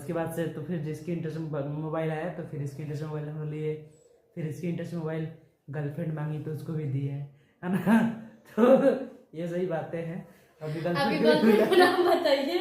इसके बाद से तो फिर स्क्रीन टच मोबाइल आया तो फिर स्क्रीन टच मोबाइल हम लिए, फिर स्क्रीन टच मोबाइल गर्लफ्रेंड मांगी तो उसको भी दिए, है ना। तो ये सही बातें हैं। अभी गर्लफ्रेंड का नाम बताइए।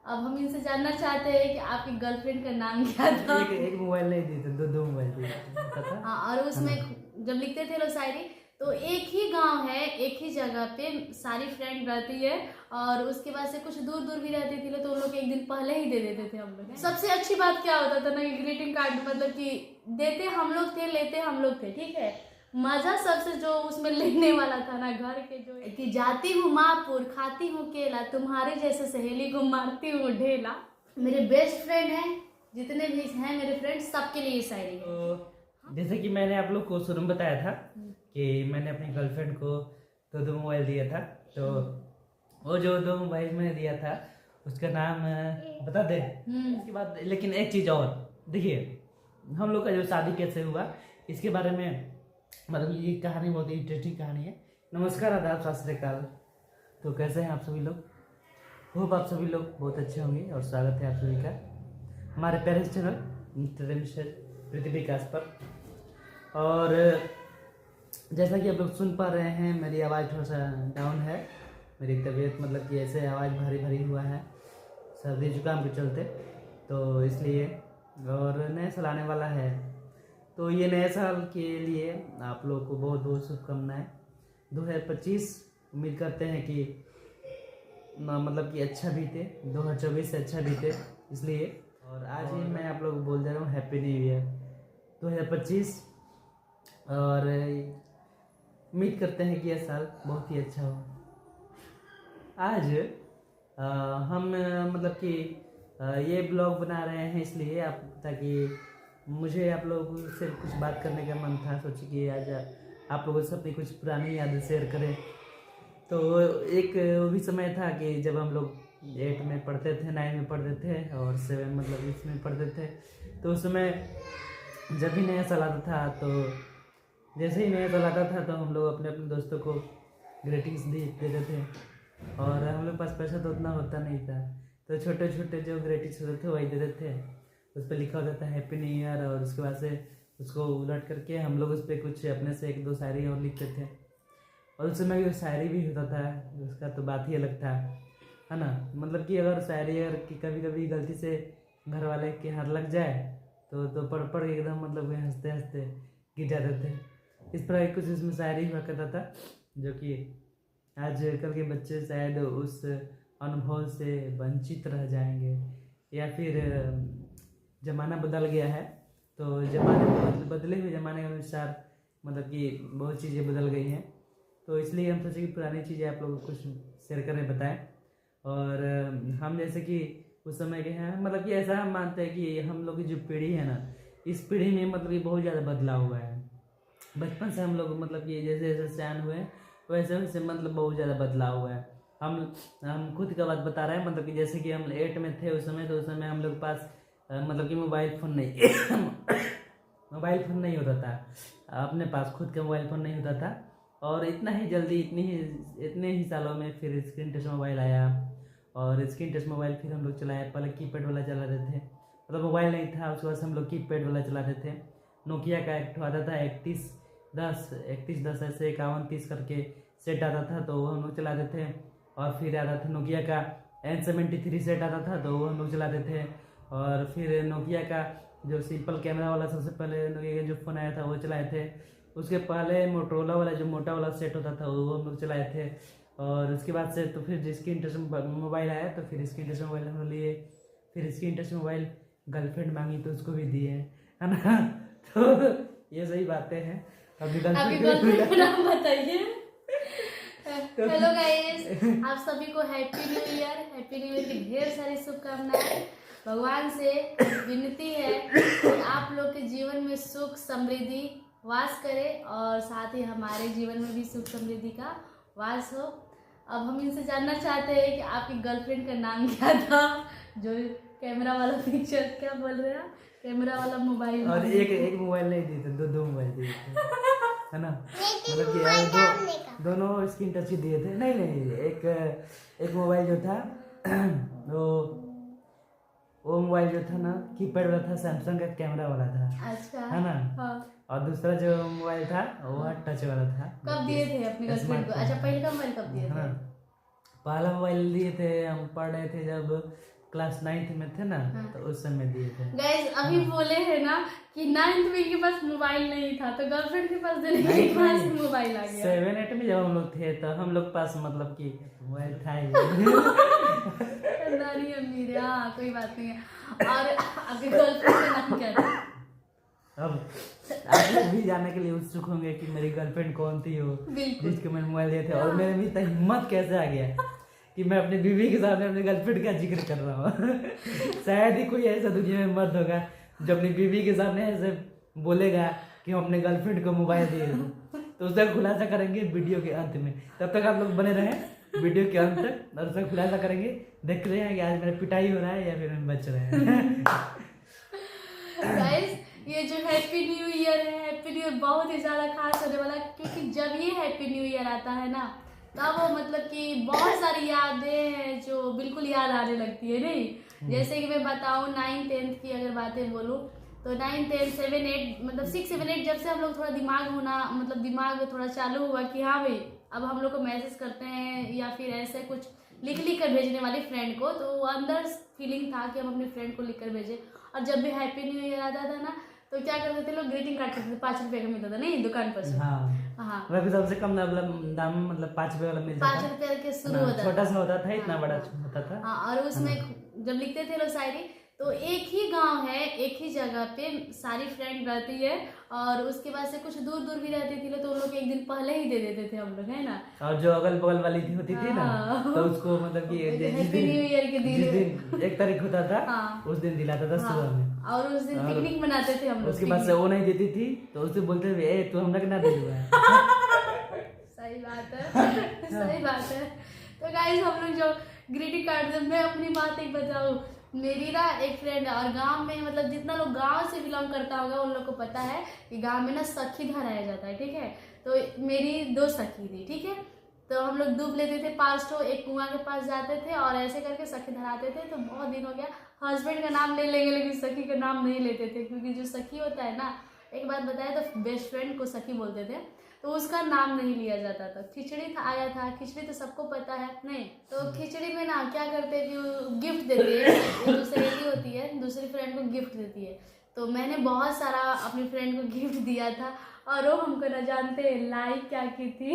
अब हम इनसे जानना चाहते हैं कि आपकी गर्लफ्रेंड का नाम क्या था। एक मोबाइल नहीं दिए थे, दो मोबाइल दिए थे। हाँ, और उसमें जब लिखते थे लोग शायरी तो एक ही गांव है, एक ही जगह पे सारी फ्रेंड रहती है और उसके बाद से कुछ दूर दूर भी रहती थी तो उन लोग एक दिन पहले ही दे देते थे हम लोग। सबसे अच्छी बात क्या होता था ना कि ग्रीटिंग कार्ड मतलब कि देते हम लोग थे, लेते हम लोग थे, ठीक है। मजा सबसे जो उसमें लेने वाला था ना घर के जो कि जाती हूँ मापुर, खाती हूँ केला, तुम्हारे जैसे सहेली को मारती हूँ ढेला। मेरे बेस्ट फ्रेंड हैं, जितने भी हैं मेरे फ्रेंड सबके लिए शायरी है। तो जैसे कि मैंने आप लोग को शुरू में बताया था कि मैंने अपनी गर्लफ्रेंड को दो मोबाइल दिया था, तो वो जो दो मोबाइल मैंने दिया था उसका नाम बता दे। इसके बाद लेकिन एक चीज़ और देखिए, हम लोग का जो शादी कैसे हुआ इसके बारे में मतलब ये कहानी बहुत ही इंटरेस्टिंग कहानी है। नमस्कार, आदाब, सत श्री अकाल। तो कैसे हैं आप सभी लोग? होप आप सभी लोग बहुत अच्छे होंगे और स्वागत है आप सभी का हमारे प्यारे चैनल मिस्टर पृथ्वी विकास पर। और जैसा कि आप लोग सुन पा रहे हैं मेरी आवाज़ थोड़ा सा डाउन है, मेरी तबीयत मतलब कि ऐसे आवाज़ भारी भारी हुआ है सर्दी जुकाम के चलते, तो इसलिए। और नया साल आने वाला है तो ये नए साल के लिए आप लोग को बहुत बहुत शुभकामनाएं। 2025 उम्मीद करते हैं कि मतलब कि अच्छा बीते, 2024 से अच्छा बीते, इसलिए। और आज ही मैं आप लोग को बोल दे रहा हूँ हैप्पी न्यू ईयर 2025। और उम्मीद करते हैं कि यह साल बहुत ही अच्छा हो। आज हम मतलब कि ये ब्लॉग बना रहे हैं इसलिए ताकि मुझे आप लोगों से कुछ बात करने का मन था, सोची कि आज आप लोगों से अपनी कुछ पुरानी यादें शेयर करें। तो एक वो भी समय था कि जब हम लोग 8 में पढ़ते थे, 9 में पढ़ते थे और 7 मतलब 20 में पढ़ते थे, तो उस समय जब भी नया साल आता था तो जैसे ही नया साल आता था तो हम लोग अपने अपने दोस्तों को ग्रीटिंग्स देते थे। और हम लोग पास पैसा तो उतना होता नहीं था, तो छोटे छोटे जो ग्रीटिंग्स होते थे वही देते थे। उस पर लिखा होता था हैप्पी न्यू ईयर, और उसके बाद से उसको उलट करके हम लोग उस पर कुछ अपने से एक दो शायरी और लिखते थे। और उस समय जो शायरी भी होता था उसका तो बात ही अलग था, है ना। मतलब कि अगर शायरी अगर कि कभी कभी गलती से घर वाले के हाथ लग जाए तो पढ़ एकदम मतलब हंसते हंसते गिर जाते थे। इस तरह कुछ इसमें शायरी हुआ करता था, जो कि आज कल के बच्चे शायद उस अनुभव से वंचित रह जाएंगे, या फिर ज़माना बदल गया है तो जमाने बदले हुए ज़माने के अनुसार मतलब कि बहुत चीज़ें बदल गई हैं, तो इसलिए हम सोचे कि पुरानी चीज़ें आप लोगों को कुछ शेयर करें, बताएं। और हम जैसे कि उस समय के हैं, मतलब कि ऐसा हम मानते हैं कि हम लोग की जो पीढ़ी है ना, इस पीढ़ी में मतलब कि बहुत ज़्यादा बदलाव हुआ है। बचपन से हम लोग मतलब कि जैसे जैसे सयान हुए वैसे वैसे मतलब बहुत ज़्यादा बदलाव हुआ है। हम खुद का बात बता रहे हैं, मतलब कि जैसे कि हम 8 में थे उस समय, तो उस समय हम लोग के पास मतलब कि मोबाइल फ़ोन नहीं होता था, अपने पास खुद का मोबाइल फ़ोन नहीं होता था। और इतना ही जल्दी इतने ही सालों में फिर स्क्रीन टच मोबाइल आया, और स्क्रीन टच मोबाइल फिर हम लोग चलाए। पहले कीपैड वाला चलाते थे, मतलब मोबाइल नहीं था, उसके बाद हम लोग कीपैड वाला चलाते थे। नोकिया का एक आता था 3110 ऐसे 5130 करके सेट आता था, तो वो हम लोग चलाते थे। और फिर आता था नोकिया का N73 सेट आता था, तो वो हम लोग चलाते थे। और फिर नोकिया का जो सिंपल कैमरा वाला सबसे पहले नोकिया का जो फ़ोन आया था वो चलाए थे। उसके पहले मोटरोला वाला जो मोटा वाला सेट होता था वो हम लोग चलाए थे। और उसके बाद से तो फिर स्क्रीन टच मोबाइल आया, तो फिर स्क्रीन टच मोबाइल हम लिए, फिर स्क्रीन टच मोबाइल गर्लफ्रेंड मांगी तो उसको भी दिए, है ना। तो ये सही बातें हैं। अभी गर्लफ्रेंड का नाम बताइए। हेलो गाइस, आप सभी को हैप्पी न्यू ईयर की ढेर सारी शुभकामनाएं। भगवान से विनती है कि आप लोग के जीवन में सुख समृद्धि वास करे और साथ ही हमारे जीवन में भी सुख समृद्धि का वास हो। अब हम इनसे जानना चाहते हैं कि आपकी गर्लफ्रेंड का नाम क्या था, जो कैमरा वाला पिक्चर क्या बोल रहे हैं, कैमरा वाला मोबाइल। और एक मोबाइल नहीं दिए थे, दो मोबाइल दिए थे, है ना। मतलब कि दोनों स्क्रीन टच ही दिए थे। नहीं, एक मोबाइल जो था वो मोबाइल जो था ना कीपैड वाला था, सैमसंग का कैमरा वाला था, अच्छा है ना। हाँ। और दूसरा जो मोबाइल था वो टच वाला था। कब दिए थे अपनी गर्लफ्रेंड को? अच्छा पहले का मोबाइल कब दिए है ना। थे? पहला मोबाइल दिए थे हम पढ़ रहे थे जब क्लास 9th में थे ना, तो उस समय दिए थे। गाइस अभी बोले हैं ना कि 9th में इनके पास मोबाइल नहीं था, तो गर्लफ्रेंड के पास देने के पास मोबाइल आ गया। 7-8 में जब हम लोग थे तो हम लोग पास मतलब कि मोबाइल था ही। खानदानी अमीर है, हाँ कोई बात नहीं है। और आपके गर्लफ्रेंड का नाम क्या था? अब आप लोग भी जानने के लिए उत्सुक होंगे कि मेरी गर्लफ्रेंड कौन थी वो बिल्कुल। जिसको मैंने मोबाइल दिए थे, और मेरे में इतना हिम्मत कैसे आ गया कि मैं अपनी बीवी के सामने अपनी गर्लफ्रेंड का जिक्र कर रहा हूँ। शायद ही कोई ऐसा दुनिया में मर्द होगा जो अपनी बीवी के सामने ऐसे बोलेगा कि हम अपने गर्लफ्रेंड को मोबाइल दिए थे। तो उसका खुलासा करेंगे वीडियो के अंत में, तब तक आप लोग बने रहें वीडियो के अंत तक, और उसका खुलासा करेंगे। देख रहे हैं कि आज मेरा पिटाई हो रहा है या फिर हम बच रहे हैं। गाइस ये जो हैप्पी न्यू ईयर है, हैप्पी न्यू ईयर बहुत ही ज्यादा खास होने वाला है, क्योंकि जब ये हैप्पी न्यू ईयर आता है ना तब वो मतलब कि बहुत सारी यादें हैं जो बिल्कुल याद आने लगती है नहीं। जैसे कि मैं बताऊं 9th 10th की अगर बातें बोलूं तो 9th 10th 7 8 मतलब 6 7 8 जब से हम लोग थोड़ा दिमाग थोड़ा चालू हुआ कि हाँ भाई अब हम लोग को मैसेज करते हैं या फिर ऐसे कुछ लिख कर भेजने वाली फ्रेंड को, तो वो अंदर फीलिंग था कि हम अपनी फ्रेंड को लिख कर भेजे। और जब भी हैप्पी न्यू ईयर आता था ना तो क्या करते थे लोग, ग्रीटिंग कार्ड करते थे। 5 रुपए का मिलता था नहीं दुकान पर से। हाँ वैसे सबसे कम दाम मतलब 5 रुपए वाला मिलता था। 5 रुपए के शुरू होता था, छोटा सा होता था, इतना बड़ा होता था। हाँ। और उसमें जब लिखते थे लोग शायरी, तो एक ही गांव है, एक ही जगह पे सारी फ्रेंड रहती है, और उसके बाद से कुछ दूर दूर भी रहती थी तो उन लोग एक दिन पहले ही दे देते थे हम लोग, है ना। और जो अगल बगल वाली थी होती थी ना, तो उसको मतलब कि हैप्पी न्यू ईयर के जिस दिन 1 तारीख होता था उस दिन दिलाता था सुबह में। और उस दिन पिकनिक मनाते थे हम लोग। उसके बाद से वो नहीं देती थी तो उससे बोलते थे ए तू हमरा के ना दे दुआ। सही बात है, सही बात है। तो गाइस हम लोग जो ग्रीटिंग कार्ड, मैं अपनी बात एक बताऊं, मेरी ना एक फ्रेंड है और गांव में मतलब जितना लोग गांव से बिलोंग करता होगा उन लोग को पता है कि गांव में ना सखी धराया जाता है, ठीक है। तो मेरी 2 सखी थी, ठीक है। तो हम लोग दूब लेते थे 5 ठो, एक कुआं के पास जाते थे और ऐसे करके सखी धराते थे। तो बहुत दिन हो गया, हस्बैंड का नाम ले लेंगे लेकिन सखी का नाम नहीं लेते थे, क्योंकि जो सखी होता है ना, एक बात बताया तो बेस्ट फ्रेंड को सखी बोलते थे, तो उसका नाम नहीं लिया जाता था। खिचड़ी आया था, खिचड़ी तो सबको पता है नहीं, तो खिचड़ी में ना क्या करते कि गिफ्ट देती है, जो सहेली होती है दूसरी फ्रेंड को गिफ्ट देती है। तो मैंने बहुत सारा अपनी फ्रेंड को गिफ्ट दिया था और वो हमको न जानते लाइक क्या की थी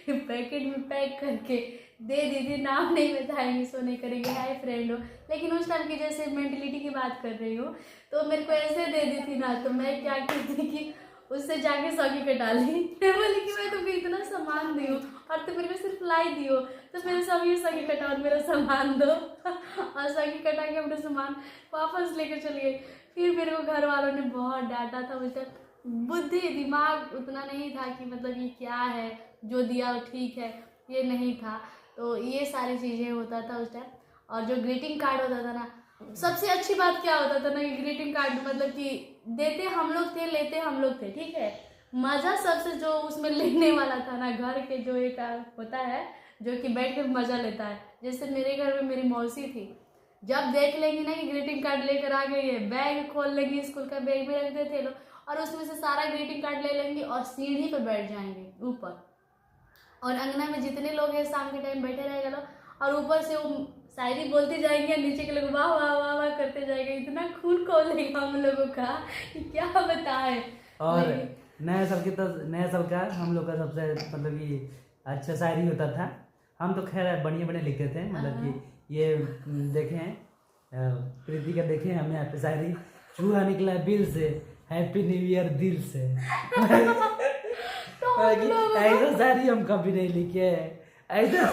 पैकेट में पैक करके दे दी थी। नाम नहीं बताएंगे, सो नहीं करेंगे, हाय फ्रेंड हो, लेकिन उस टाइम की जैसे मेंटलिटी की बात कर रही हूँ, तो मेरे को ऐसे दे दी थी ना, तो मैं क्या करती कि उससे जाके सौगी कटा ली। मैं बोली कि मैं तुम्हें इतना सामान दी हूँ और तुम मेरे को सिर्फ लाई दी हो, तो मेरे सभी सौगी कटा और मेरा सामान दो। और सौगी कटा के अपना सामान वापस लेकर चली गई। फिर मेरे को घर वालों ने बहुत डांटा था। उस टाइम बुद्धि दिमाग उतना नहीं था कि मतलब ये क्या है, जो दिया वो ठीक है, ये नहीं था। तो ये सारी चीज़ें होता था उस टाइम। और जो ग्रीटिंग कार्ड होता था ना, सबसे अच्छी बात क्या होता था ना कि ग्रीटिंग कार्ड मतलब कि देते हम लोग थे, लेते हम लोग थे, ठीक है। मज़ा सबसे जो उसमें लेने वाला था ना, घर के जो एक होता है जो कि बैठ कर मज़ा लेता है। जैसे मेरे घर में मेरी मौसी थी, जब देख लेंगी ना कि ग्रीटिंग कार्ड लेकर आ गई है, बैग खोल लेंगी, स्कूल का बैग में रखते थे लोग, और उसमें से सारा ग्रीटिंग कार्ड ले लेंगी और सीढ़ी पर बैठ जाएंगे ऊपर, और अंगना में जितने लोग हैं शाम के टाइम बैठे रहेगा लोग, और ऊपर से वो शायरी बोलते जाएंगे, नीचे के लोग वाह वाह वाह वाह करते जाएंगे। इतना खून खोलेगा हम लोगों का कि क्या बताएं। और नया साल का हम लोग का सबसे मतलब कि अच्छा शायरी होता था। हम तो खैर बढ़िया बढ़िया लिखते थे, मतलब कि ये देखें प्रीति का देखें हमें यहाँ पे शायरी, चूहा निकला बिल से, हैप्पी न्यू ईयर दिल से। ऐसा शायरी हम कभी नहीं लिखे, ऐसा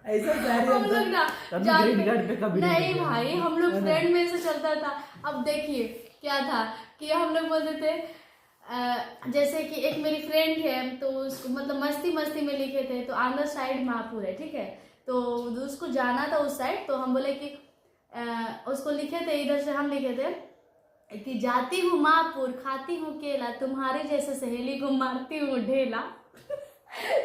शायरी हम लोग ना ग्रीन कार्ड पे कभी नहीं भाई, हम लोग फ्रेंड में से चलता था। अब देखिए क्या था कि हम लोग बोलते थे जैसे कि एक मेरी फ्रेंड है, तो उसको मतलब मस्ती मस्ती में लिखे थे, तो आंध्र साइड महापुर है, ठीक है, तो उसको जाना था उस साइड, तो हम बोले कि उसको लिखे थे, इधर से हम लिखे थे कि जाती हूँ महापुर, खाती हूँ केला, तुम्हारे जैसे सहेली को मारती हूँ ढेला।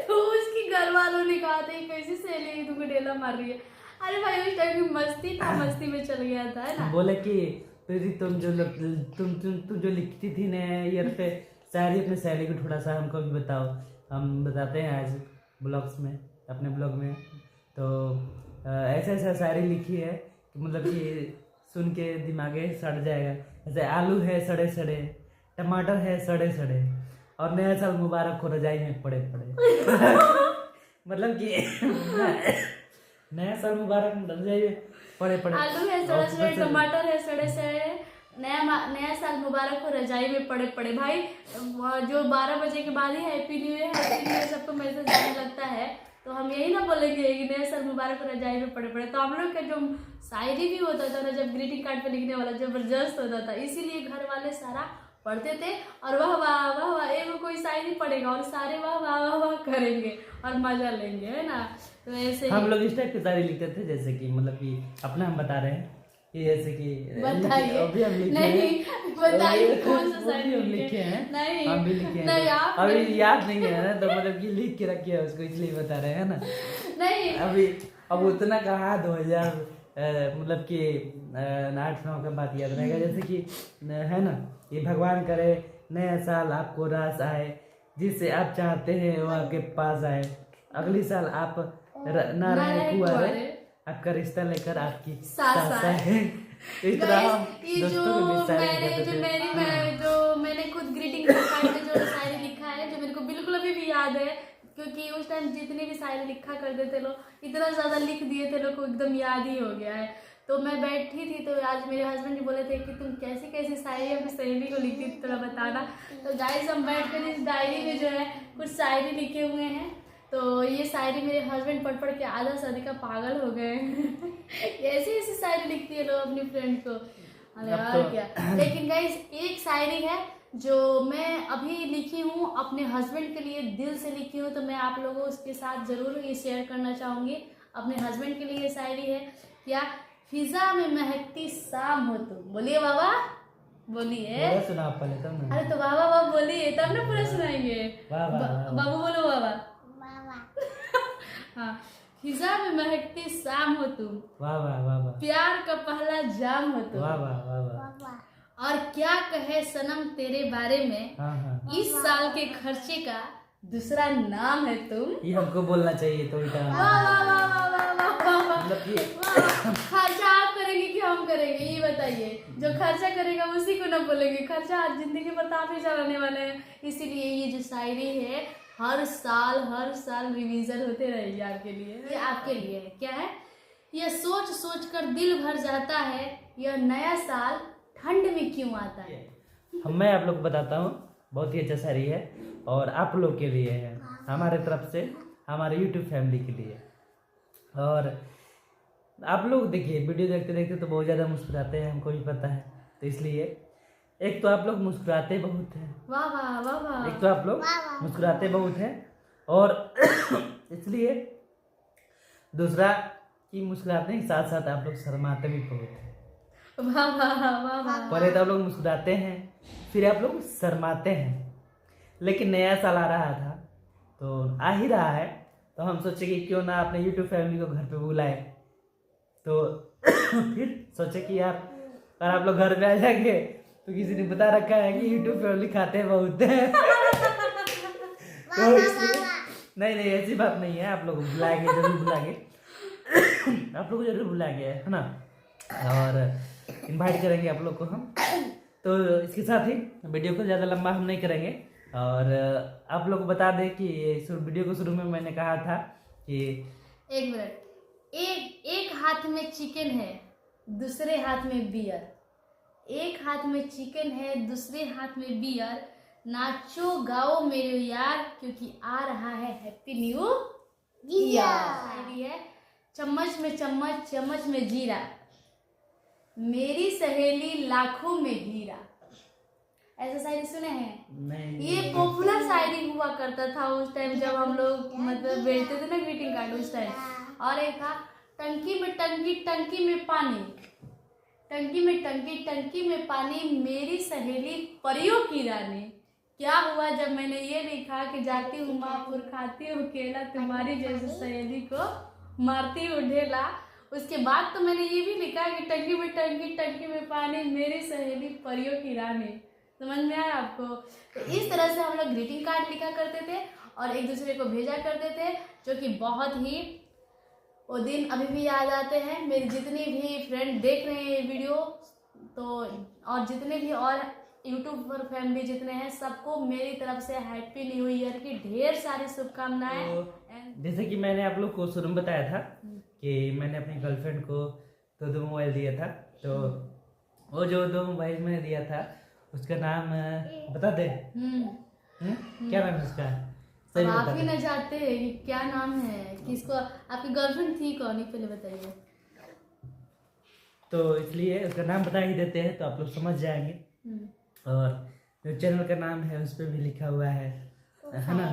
तो उसकी घर वालों ने कहा था कैसी सहेली तुमको ढेला मार रही है। अरे भाई उस टाइम की मस्ती था, मस्ती में चल गया था, है ना। बोले कि प्रीति तुम जो लिखती थी ना ईयर पे शायरी, अपने शायरी को थोड़ा सा हमको भी बताओ। हम बताते हैं आज ब्लॉग्स में, अपने ब्लॉग में। तो ऐसा ऐसा शायरी लिखी है कि मतलब कि सुन के दिमागे सड़ जाएगा। जैसे आलू है सड़े सड़े, टमाटर है सड़े सड़े, और नया साल मुबारक हो रजाई में पड़े पड़े। मतलब कि नया साल मुबारक रजाई में पड़े पड़े। आलू है सड़े सड़े, टमाटर है सड़े सड़े, नया साल मुबारक हो रजाई में पड़े पड़े। भाई जो 12 बजे के बाद ही हैप्पी न्यू ईयर सबको मैसेज आने लगता है, तो हम यही ना बोलेंगे कि नया साल मुबारक हो रजाई में पड़े पड़े। तो हम लोग का जो शायरी भी होता था ना, जब ग्रीटिंग कार्ड पे लिखने वाला, जबरदस्त होता था। इसीलिए घर वाले सारा पढ़ते थे और वाह वाह वाह वाह, एक कोई शायरी पढ़ेगा और सारे वाह वाह वाह वाह करेंगे और मजा लेंगे, है ना। तो ऐसे हम लोग इस टाइप की शायरी लिखते थे, जैसे कि मतलब कि अपना हम बता रहे हैं कि जैसे कि बताइए, अभी हम लिखे नहीं बताइए कौन सा शायरी हम लिखे हैं, नहीं हम भी लिखे नहीं, हैं। आप अभी याद नहीं है ना, तो मतलब कि लिख के रखे है उसको, इसलिए बता रहे हैं ना। नहीं अभी अब उतना कहा 2000 मतलब कि 8-9 का बात याद रहेगा। जैसे कि है ना, ये भगवान करे नया साल आपको रास आए, जिससे आप चाहते हैं वो आपके पास आए, अगली साल आप ना रहे कुंवारे, आपका रिश्ता लेकर आपकी सास आए। इस तरह हम ये जो दोस्तों के बीच शायरी करते थे। जो मैंने खुद ग्रीटिंग कार्ड में जो शायरी लिखा है, जो मेरे को बिल्कुल अभी भी याद है, क्योंकि उस टाइम जितने भी शायरी लिखा करते थे लोग, इतना ज्यादा लिख दिए थे लोग को, एकदम याद ही हो गया है। तो मैं बैठी थी, तो आज मेरे हस्बैंड जी बोले थे कि तुम कैसी कैसी शायरी अपनी सहेली को लिखती थी, थोड़ा बताना। तो गाइस हम बैठ कर इस डायरी में जो है कुछ शायरी लिखे हुए हैं। तो ये शायरी मेरे हस्बैंड पढ़ पढ़ के आधा से अधिक पागल हो गए। ऐसी ऐसी शायरी लिखती है लोग अपनी फ्रेंड को, अरे यार क्या। लेकिन गाइस एक शायरी है जो मैं अभी लिखी हूँ, अपने हस्बैंड के लिए दिल से लिखी हूँ, तो मैं आप लोगों उसके साथ जरूर ये शेयर करना चाहूंगी। अपने हस्बैंड के लिए शायरी है क्या, फिजा में महकती शाम हो तुम। बोलिए बाबा, बोलिए। सुना आप पहले तब ना। अरे तो बाबा बाबा बोलिए, तब ना पूरा सुनाएंगे। वाह वाह वाह। बाबू बोलो बाबा। हाँ, फिजा में महकती शाम हो तुम, वाह वाह वाह वाह। प्यार का पहला जाम हो तुम, वाह वाह वाह वाह। और क्या कहे सनम तेरे बारे में, हाँ हाँ, इस साल के खर्चे का दूसरा नाम है तुम। ये हमको बोलना चाहिए तो वाह वाह वाह वाह वाह वाह वाह। मतलब कि खर्चा आप करेंगे कि हम करेंगे, ये बताइए। जो खर्चा करेगा उसी को ना बोलेंगे, खर्चा आज जिंदगी भर आप ही चलाने वाले हैं। इसीलिए ये जो शायरी है हर साल रिवीजन होते रहेगी आपके लिए। ये आपके लिए है, क्या है, यह सोच सोच कर दिल भर जाता है, यह नया साल ठंड में क्यों आता है। मैं आप लोग को बताता हूँ, बहुत ही अच्छा शायरी है और आप लोग के लिए है, हमारे तरफ से, हमारे यूट्यूब फैमिली के लिए। और आप लोग देखिए, वीडियो देखते देखते तो बहुत ज़्यादा मुस्कुराते हैं, हमको भी पता है। तो इसलिए एक तो आप लोग मुस्कुराते बहुत हैं, वाह वाह वाह वाह। एक तो आप लोग मुस्कुराते बहुत हैं, और इसलिए दूसरा कि मुस्कुराते के साथ साथ आप लोग शर्माते भी बहुत हैं। वाह वाह वाह वाह। पहले तो आप लोग मुस्कुराते हैं, फिर आप लोग शर्माते हैं। लेकिन नया साल आ रहा था, तो आ ही रहा है, तो हम सोचे कि क्यों ना अपने यूट्यूब फैमिली को घर पे बुलाए। तो फिर सोचे कि यार अगर आप लोग घर पे आ जाएंगे तो किसी ने बता रखा है कि यूट्यूब फैमिली खाते हैं बहुत हैं। तो इसलिए नहीं ऐसी बात नहीं है, आप लोग बुलाएंगे, जरूर बुलाएंगे। आप लोग को जरूर बुलाएंगे, है ना, और इनवाइट करेंगे आप लोग को हम। तो इसके साथ ही वीडियो को ज़्यादा लंबा हम नहीं करेंगे। और आप लोग को बता दें कि वीडियो को शुरू में मैंने कहा था कि एक मिनट, एक हाथ में चिकन है, दूसरे हाथ में बियर। एक हाथ में चिकन है, दूसरे हाथ में बियर। नाचो गाओ मेरे यार, क्योंकि आ रहा है हैप्पी न्यू ईयर। है चम्मच में चम्मच, चम्मच में जीरा, मेरी सहेली लाखों में हीरा। ऐसा शायरी सुने हैं? नहीं, ये पॉपुलर शायरी हुआ करता था उस टाइम, जब हम लोग मतलब भेजते थे ना ग्रीटिंग कार्ड उस टाइम। और एक था, टंकी में टंकी, टंकी में पानी, टंकी में टंकी, टंकी में पानी, मेरी सहेली परियों की रानी। क्या हुआ जब मैंने ये लिखा कि जाती हूँ मापुर, खाती हूँ केला, तुम्हारी जैसी सहेली को मारती हूँ ढेला। उसके बाद तो मैंने ये भी लिखा कि टंकी में टंकी, टंकी में पानी, मेरी सहेली परियों की रानी। समझ में आया आपको? तो इस तरह से हम लोग ग्रीटिंग कार्ड लिखा करते थे और एक दूसरे को भेजा करते थे, जो कि बहुत ही वो दिन अभी भी याद आते हैं। मेरी जितनी भी फ्रेंड देख रहे हैं ये वीडियो, तो और जितने भी और यूट्यूब पर फैमिली जितने हैं, सबको मेरी तरफ से हैप्पी न्यू ईयर की ढेर सारी शुभकामनाएं। जैसे कि मैंने आप लोग को शुरू में बताया था कि मैंने अपनी गर्लफ्रेंड को दो मोबाइल दिया था, तो वो जो 2 मोबाइल मैंने दिया था उसका नाम बता दे। क्या नाम है उसका? सही आप बता ही दे। न जानते हैं कि क्या नाम है, किसको आपकी गर्लफ्रेंड थी कौन, पहले बताइए। तो इसलिए उसका नाम बता ही देते हैं तो आप लोग समझ जाएंगे। और जो चैनल का नाम है उस पर भी लिखा हुआ है ना।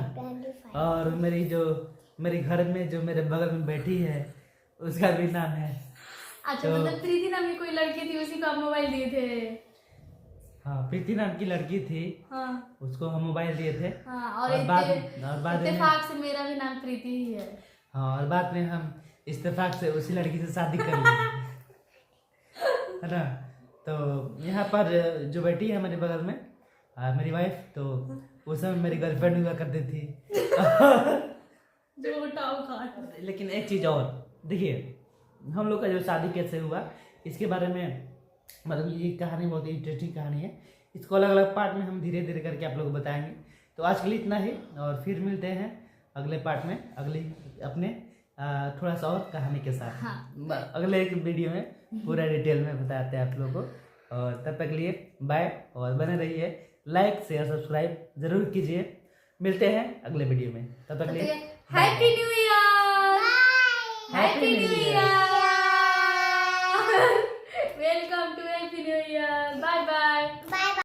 और मेरे घर में जो मेरे बगल में बैठी है उसका भी नाम है। अच्छा, मतलब प्रीति नाम की कोई लड़की थी, उसी को आप मोबाइल दिए थे? हाँ, प्रीति नाम की लड़की थी। हाँ, उसको हम मोबाइल दिए थे। हाँ, और बाद में इत्तेफाक से मेरा भी नाम प्रीति ही है। हाँ, और बाद में हम इत्तेफाक से उसी लड़की से शादी कर ली है ना। तो यहाँ पर जो बैठी है हमारे बगल में मेरी वाइफ, तो उस समय मेरी गर्लफ्रेंड हुआ करती थी। लेकिन एक चीज़ और देखिए, हम लोग का जो शादी कैसे हुआ इसके बारे में, मतलब ये कहानी बहुत इंटरेस्टिंग कहानी है। इसको अलग अलग पार्ट में हम धीरे धीरे करके आप लोग को बताएंगे। तो आज के लिए इतना ही, और फिर मिलते हैं अगले पार्ट में, अगली अपने थोड़ा सा और कहानी के साथ। हाँ। अगले एक वीडियो में पूरा डिटेल में बताते हैं आप लोगों को। और तब तक के लिए बाय, और बने रहिए, लाइक शेयर सब्सक्राइब जरूर कीजिए। मिलते हैं अगले वीडियो में, तब तक के लिए happy new year, happy new year, welcome to